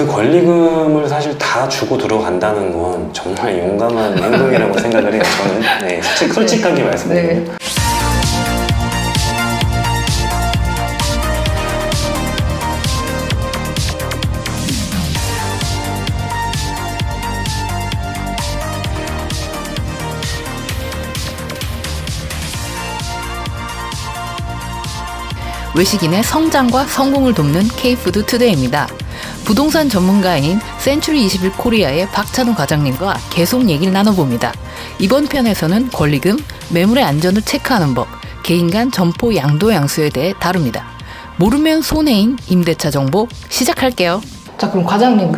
그 권리금을 사실 다 주고 들어간다는 건 정말 용감한 행동이라고 생각을 해요. 저는 네, 솔직하게 말씀드리면. 네. 외식인의 성장과 성공을 돕는 K푸드 투데이입니다. 부동산 전문가인 센츄리 21 코리아의 박찬호 과장님과 계속 얘기를 나눠봅니다. 이번 편에서는 권리금, 매물의 안전을 체크하는 법, 개인 간 점포 양도 양수에 대해 다룹니다. 모르면 손해인 임대차 정보 시작할게요. 자, 그럼 과장님,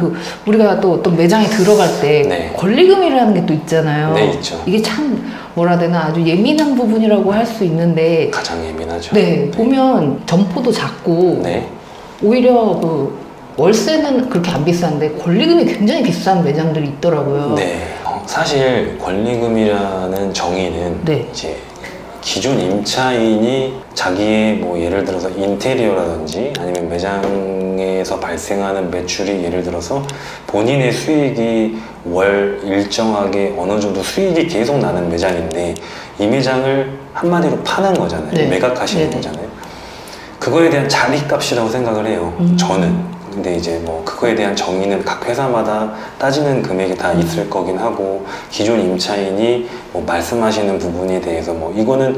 우리가 또 어떤 매장에 들어갈 때 네. 권리금이라는 게 또 있잖아요. 네, 있죠. 이게 참 뭐라 해야 되나 아주 예민한 부분이라고 할 수 있는데 가장 예민하죠. 네, 보면 점포도 작고 네. 오히려 월세는 그렇게 안 비싼데 권리금이 굉장히 비싼 매장들이 있더라고요. 네. 사실 권리금이라는 정의는 네. 이제 기존 임차인이 자기의 뭐 예를 들어서 인테리어라든지 아니면 매장에서 발생하는 매출이 예를 들어서 본인의 수익이 월 일정하게 어느 정도 수익이 계속 나는 매장인데 이 매장을 한마디로 파는 거잖아요. 네. 매각하시는 네네. 거잖아요. 그거에 대한 자리값이라고 생각을 해요. 저는. 근데 이제 뭐 그거에 대한 정의는 각 회사마다 따지는 금액이 다 있을 거긴 하고 기존 임차인이 뭐 말씀하시는 부분에 대해서 뭐 이거는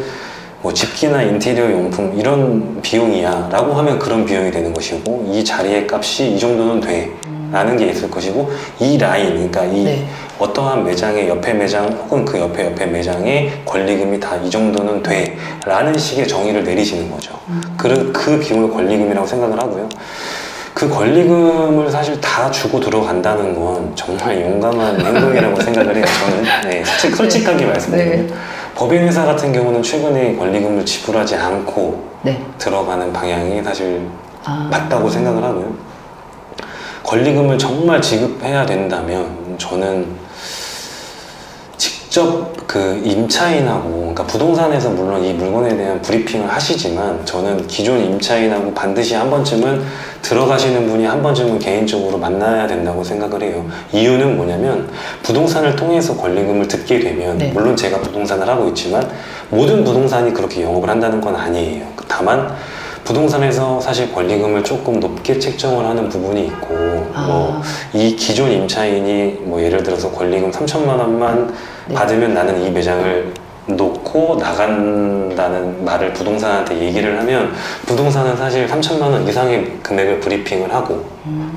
뭐 집기나 인테리어 용품 이런 비용이야 라고 하면 그런 비용이 되는 것이고 이 자리의 값이 이 정도는 돼 라는 게 있을 것이고 이 라인 그러니까 이 네. 어떠한 매장의 옆에 매장 혹은 그 옆에 매장의 권리금이 다 이 정도는 돼 라는 식의 정의를 내리시는 거죠. 그 비용을 권리금이라고 생각을 하고요. 그 권리금을 사실 다 주고 들어간다는 건 정말 용감한 행동이라고 생각을 해요. 저는 네, 솔직하게 말씀드리면. 네. 법인회사 같은 경우는 최근에 권리금을 지불하지 않고 네. 들어가는 방향이 사실 맞다고 생각을 하고요. 권리금을 정말 지급해야 된다면 저는 직접 그 임차인하고 그러니까 부동산에서 물론 이 물건에 대한 브리핑을 하시지만 저는 기존 임차인하고 반드시 한 번쯤은 들어가시는 분이 한 번쯤은 개인적으로 만나야 된다고 생각을 해요. 이유는 뭐냐면 부동산을 통해서 권리금을 듣게 되면 네. 물론 제가 부동산을 하고 있지만 모든 부동산이 그렇게 영업을 한다는 건 아니에요. 다만 부동산에서 사실 권리금을 조금 높게 책정을 하는 부분이 있고 뭐 이 기존 임차인이 뭐 예를 들어서 권리금 3천만 원만 네. 받으면 나는 이 매장을 놓고 나간다는 말을 부동산한테 얘기를 하면 부동산은 사실 3천만 원 이상의 금액을 브리핑을 하고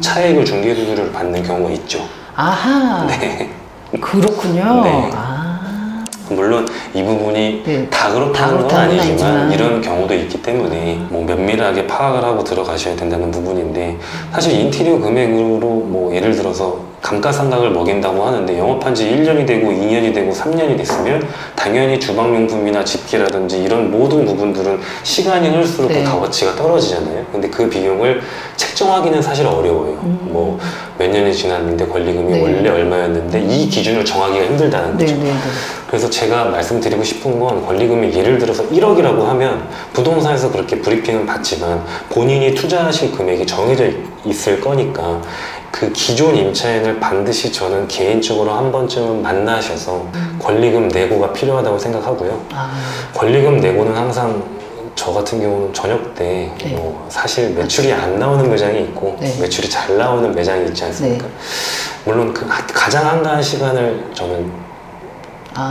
차액을 중개수수료를 받는 경우가 있죠. 아하. 네. 그렇군요. 네. 물론 이 부분이 네. 다 그렇다는 건 아니지만 이런 경우도 있기 때문에 뭐 면밀하게 파악을 하고 들어가셔야 된다는 부분인데 사실 인테리어 금액으로 뭐 예를 들어서 감가상각을 먹인다고 하는데 영업한 지 1년이 되고 2년이 되고 3년이 됐으면 당연히 주방용품이나 집기라든지 이런 모든 부분들은 시간이 흐를수록 네. 그 값어치가 떨어지잖아요. 근데 그 비용을 책정하기는 사실 어려워요. 뭐 몇 년이 지났는데 권리금이 네. 원래 얼마였는데 이 기준을 정하기가 힘들다는 거죠. 네. 그래서 제가 말씀드리고 싶은 건 권리금이 예를 들어서 1억이라고 하면 부동산에서 그렇게 브리핑은 받지만 본인이 투자하실 금액이 정해져 있을 거니까 그 기존 임차인을 반드시 저는 개인적으로 한 번쯤은 만나셔서 권리금 내고가 필요하다고 생각하고요. 권리금 내고는 항상 저 같은 경우는 저녁 때 네. 뭐 사실 매출이 안 나오는 매장이 있고 네. 매출이 잘 나오는 매장이 있지 않습니까? 네. 물론 그 가장 한가한 시간을 저는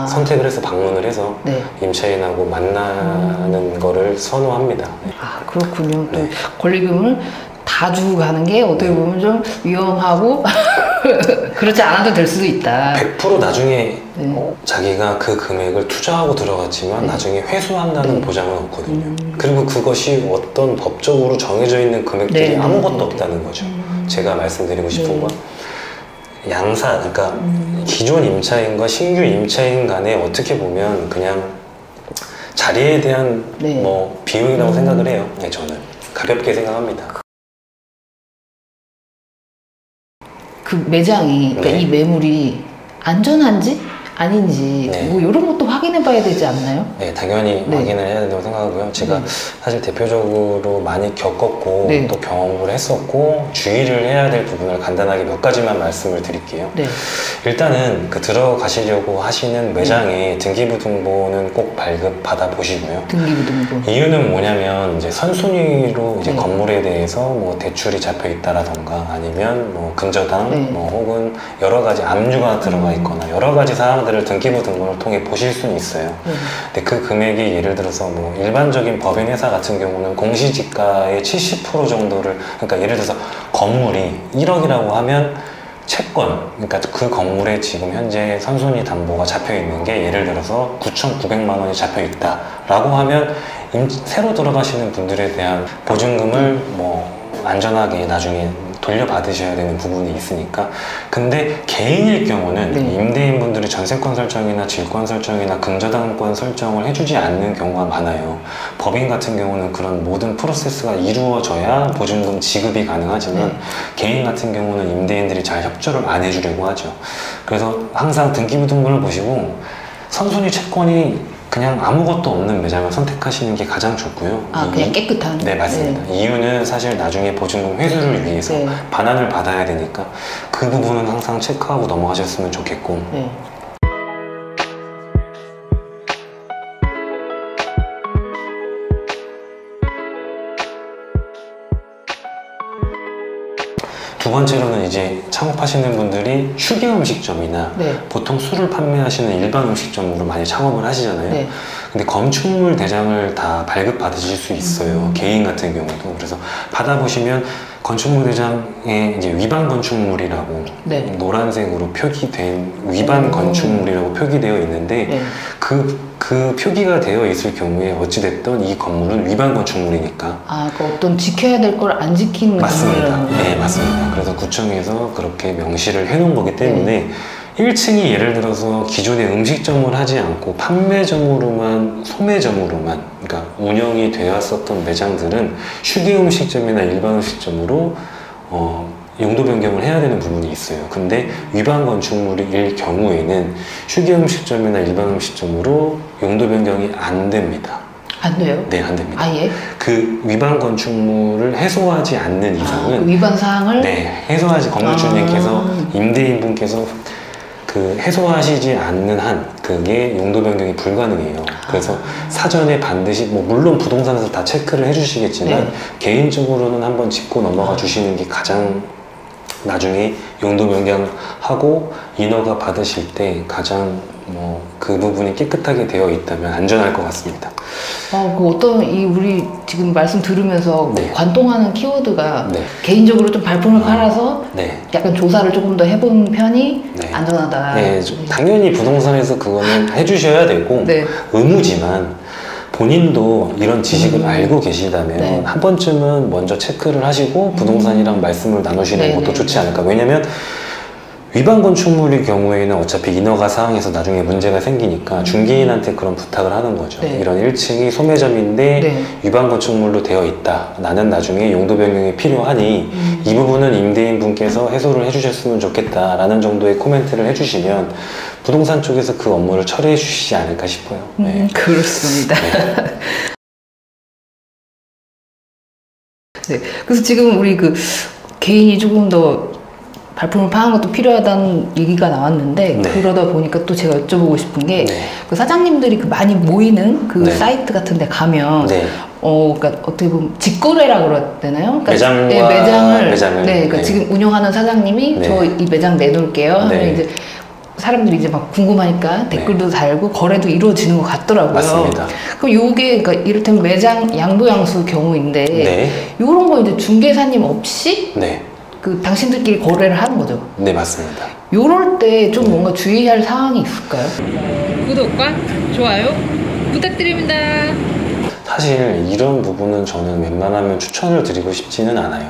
선택을 해서 방문을 해서 네. 임차인하고 만나는 거를 선호합니다. 네. 그렇군요. 또 네. 권리금을 다 주고 가는 게 어떻게 보면 좀 위험하고 그렇지 않아도 될 수도 있다. 100% 나중에 네. 자기가 그 금액을 투자하고 들어갔지만 네. 나중에 회수한다는 네. 보장은 없거든요. 그리고 그것이 어떤 법적으로 정해져 있는 금액들이 네. 아무것도 없다는 거죠. 제가 말씀드리고 싶은 건 양사, 그러니까 기존 임차인과 신규 임차인 간에 어떻게 보면 그냥 자리에 대한 네. 뭐 비용이라고 생각을 해요. 네, 저는 가볍게 생각합니다. 그 매장이 그러니까 네. 이 매물이 안전한지 아닌지 네. 뭐 이런 것도 확인해 봐야 되지 않나요? 네, 당연히 네. 확인을 해야 된다고 생각하고요. 제가 네. 사실 대표적으로 많이 겪었고 네. 또 경험을 했었고 주의를 해야 될 부분을 간단하게 몇 가지만 말씀을 드릴게요. 네. 일단은 그 들어가시려고 하시는 매장에 등기부등본은 꼭 발급받아 보시고요. 등기부등본. 이유는 뭐냐면 이제 선순위로 이제 네. 건물에 대해서 뭐 대출이 잡혀 있다라던가 아니면 뭐 근저당 네. 뭐 혹은 여러 가지 압류가 들어가 있거나 여러 가지 사항들을 등기부등본을 통해 보실 수는 있어요. 네. 근데 그 금액이 예를 들어서 뭐 일반적인 법인 회사 같은 경우는 공시지가의 70% 정도를, 그러니까 예를 들어서 건물이 1억이라고 하면 채권, 그러니까 그 건물에 지금 현재 선순위 담보가 잡혀 있는 게 예를 들어서 9,900만 원이 잡혀 있다라고 하면 새로 들어가시는 분들에 대한 보증금을 뭐 안전하게 나중에 돌려받으셔야 되는 부분이 있으니까. 근데 개인일 경우는 네. 임대인분들이 전세권 설정이나 질권 설정이나 근저당권 설정을 해주지 않는 경우가 많아요. 법인 같은 경우는 그런 모든 프로세스가 이루어져야 보증금 지급이 가능하지만 네. 개인 같은 경우는 임대인들이 잘 협조를 안 해주려고 하죠. 그래서 항상 등기부등본을 보시고 선순위 채권이 그냥 아무것도 없는 매장을 선택하시는 게 가장 좋고요. 아, 그냥 깨끗한? 네, 맞습니다. 네. 이유는 사실 나중에 보증금 회수를 위해서 네. 반환을 받아야 되니까 그 부분은 항상 체크하고 넘어가셨으면 좋겠고. 네. 두 번째로는 이제 창업하시는 분들이 휴게 음식점이나 네. 보통 술을 판매하시는 일반 음식점으로 많이 창업을 하시잖아요. 네. 근데 건축물 대장을 다 발급 받으실 수 있어요. 개인 같은 경우도. 그래서 받아보시면 건축물 대장에 이제 위반 건축물이라고 네. 노란색으로 표기된 위반 건축물이라고 표기되어 있는데 네. 그 표기가 되어 있을 경우에 어찌됐든 이 건물은 위반 건축물이니까. 아, 그 어떤 지켜야 될 걸 안 지키는 맞습니다. 건물이라는 거예요? 네, 맞습니다. 그래서 구청에서 그렇게 명시를 해놓은 거기 때문에 1층이 예를 들어서 기존에 음식점을 하지 않고 판매점으로만, 소매점으로만, 그러니까 운영이 되었었던 매장들은 휴게 음식점이나 일반 음식점으로 용도 변경을 해야 되는 부분이 있어요. 근데 위반 건축물일 경우에는 휴게 음식점이나 일반 음식점으로 용도 변경이 안 됩니다. 안 돼요? 네, 안 됩니다. 아예? 그 위반 건축물을 해소하지 않는 이상은 그 위반 사항을? 네, 해소하지 건물주님께서 임대인분께서 그 해소하시지 않는 한 그게 용도 변경이 불가능해요. 그래서 사전에 반드시 뭐 물론 부동산에서 다 체크를 해주시겠지만 네. 개인적으로는 한번 짚고 넘어가 주시는 게 가장 나중에 용도 변경하고 인허가 받으실 때 가장 뭐 그 부분이 깨끗하게 되어 있다면 안전할 것 같습니다. 그 어떤 우리 지금 말씀 들으면서 네. 관통하는 키워드가 네. 개인적으로 좀 발품을 팔아서 네. 약간 조사를 조금 더 해본 편이 네. 안전하다. 네, 당연히 부동산에서 그거는 해주셔야 되고 네. 의무지만 본인도 이런 지식을 알고 계시다면 네. 한 번쯤은 먼저 체크를 하시고 부동산이랑 말씀을 나누시는 네, 것도 네. 좋지 않을까. 왜냐면 위반 건축물의 경우에는 어차피 인허가 사항에서 나중에 문제가 생기니까 중개인한테 그런 부탁을 하는 거죠. 네. 이런 1층이 소매점인데 네. 위반 건축물로 되어 있다. 나는 나중에 용도 변경이 필요하니 이 부분은 임대인 분께서 해소를 해주셨으면 좋겠다라는 정도의 코멘트를 해주시면 부동산 쪽에서 그 업무를 처리해 주시지 않을까 싶어요. 네. 그렇습니다. 네. 그래서 지금 우리 그 개인이 조금 더 발품을 파는 것도 필요하다는 얘기가 나왔는데 네. 그러다 보니까 또 제가 여쭤보고 싶은 게 네. 그 사장님들이 그 많이 모이는 그 네. 사이트 같은 데 가면 네. 그러니까 어떻게 보면 직거래라 그래야 되나요? 그러니까 매장과 네, 매장을 네, 그러니까 네. 지금 운영하는 사장님이 네. 저 이 매장 내놓을게요 하면 네. 이제 사람들이 이제 막 궁금하니까 댓글도 달고 거래도 이루어지는 것 같더라고요. 맞습니다. 그럼 요게 그러니까 이를테면 매장 양도양수 경우인데 네. 요런 거 이제 중개사님 없이 네. 그 당신들끼리 거래를 하는 거죠. 네, 맞습니다. 요럴 때 좀 뭔가 주의할 사항이 있을까요? 구독과 좋아요 부탁드립니다. 사실 이런 부분은 저는 웬만하면 추천을 드리고 싶지는 않아요.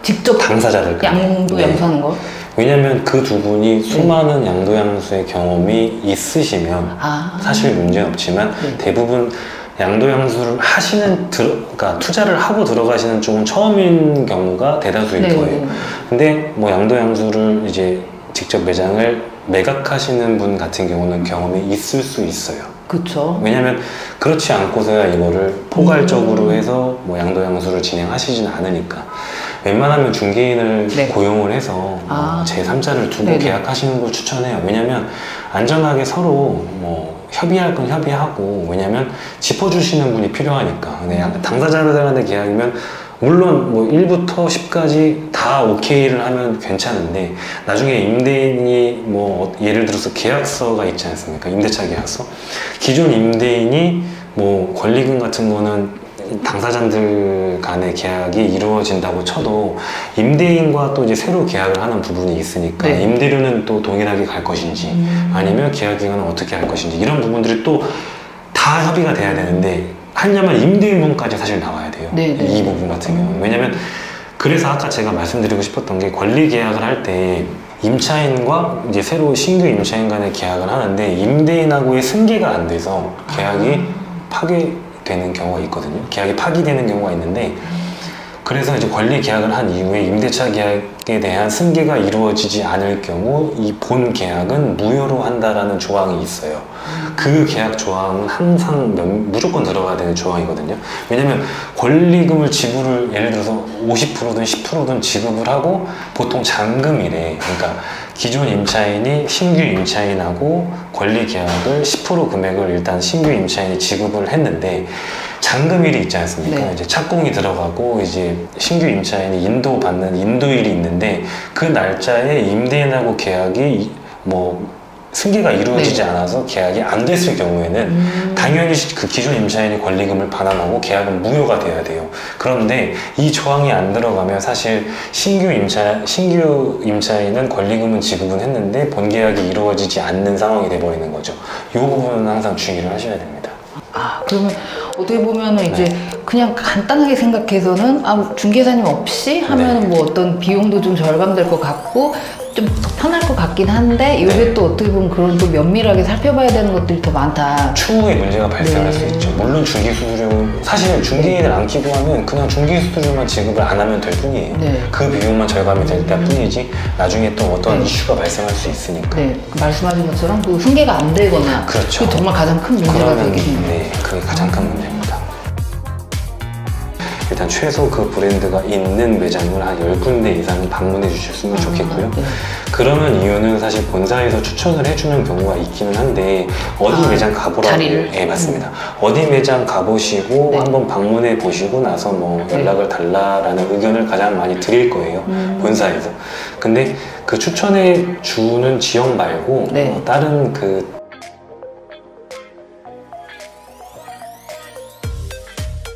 직접 당사자들 양도 양수하는 거? 왜냐면 그 두 분이 수많은 양도양수의 경험이 있으시면 사실 문제는 없지만 네. 대부분 양도양수를 하시는 그러니까 투자를 하고 들어가시는 쪽은 처음인 경우가 대다수일 네. 거예요. 근데 뭐 양도양수를 이제 직접 매장을 매각하시는 분 같은 경우는 경험이 있을 수 있어요. 그쵸. 왜냐면 그렇지 않고서야 이거를 포괄적으로 해서 뭐 양도양수를 진행하시진 않으니까. 웬만하면 중개인을 네. 고용을 해서 제3자를 두고 네네. 계약하시는 걸 추천해요. 왜냐면 안전하게 서로 뭐 협의할 건 협의하고, 왜냐면 짚어주시는 분이 필요하니까. 근데 당사자들한테 계약이면 물론 뭐 1부터 10까지 다 오케이를 하면 괜찮은데, 나중에 임대인이 뭐 예를 들어서 계약서가 있지 않습니까? 임대차 계약서. 기존 임대인이 뭐 권리금 같은 거는 당사자들 간의 계약이 이루어진다고 쳐도 임대인과 또 이제 새로 계약을 하는 부분이 있으니까 네. 임대료는 또 동일하게 갈 것인지 아니면 계약 기간은 어떻게 할 것인지, 이런 부분들이 또 다 협의가 돼야 되는데, 하려면 임대인분까지 사실 나와야 돼요. 네, 네. 이 부분 같은 경우는. 왜냐면 그래서 아까 제가 말씀드리고 싶었던 게, 권리 계약을 할 때 임차인과 이제 새로 신규 임차인 간의 계약을 하는데 임대인하고의 승계가 안 돼서 계약이 파괴되는 경우가 있거든요. 계약이 파기되는 경우가 있는데, 그래서 이제 권리 계약을 한 이후에 임대차 계약에 대한 승계가 이루어지지 않을 경우 이 본 계약은 무효로 한다라는 조항이 있어요. 그 계약 조항은 항상 무조건 들어가야 되는 조항이거든요. 왜냐면 권리금을 지불을 예를 들어서 50%든 10%든 지급을 하고, 보통 잔금이래. 그러니까 기존 임차인이 신규 임차인하고 권리 계약을 10% 금액을 일단 신규 임차인이 지급을 했는데, 잔금일이 있지 않습니까? 네. 이제 착공이 들어가고 이제 신규 임차인이 인도받는 인도일이 있는데, 그 날짜에 임대인하고 계약이 뭐 승계가 이루어지지 않아서 계약이 안 됐을 경우에는 당연히 그 기존 임차인이 권리금을 반환하고 계약은 무효가 돼야 돼요. 그런데 이 조항이 안 들어가면 사실 신규 임차인은 권리금은 지급은 했는데 본 계약이 이루어지지 않는 상황이 돼버리는 거죠. 이 부분은 항상 주의를 하셔야 됩니다. 그러면 어떻게 보면은 이제 그냥 간단하게 생각해서는 중개사님 없이 하면은 뭐 어떤 비용도 좀 절감될 것 같고 좀 편할 것 같긴 한데, 이게 또 어떻게 보면 그런 또 면밀하게 살펴봐야 되는 것들이 더 많다. 추후에 문제가 발생할 수 있죠. 물론 중개수수료, 사실 중개인을 안 끼고 하면 그냥 중개수수료만 지급을 안 하면 될 뿐이에요. 그 비용만 절감이 될 뿐이지 나중에 또 어떤 이슈가 발생할 수 있으니까. 그 말씀하신 것처럼 그 승계가 안 되거나, 그렇죠. 그게 정말 가장 큰 문제가 되겠네요. 네, 그게 가장 큰 문제입니다. 일단 최소 그 브랜드가 있는 매장을 한 10군데 이상은 방문해 주셨으면 좋겠고요. 그러는 이유는 사실 본사에서 추천을 해주는 경우가 있기는 한데, 어디 매장 가보라고. 자리를? 네, 맞습니다. 어디 매장 가보시고 한번 방문해 보시고 나서 뭐 연락을 달라라는 의견을 가장 많이 드릴 거예요. 본사에서. 근데 그 추천해 주는 지역 말고 다른 그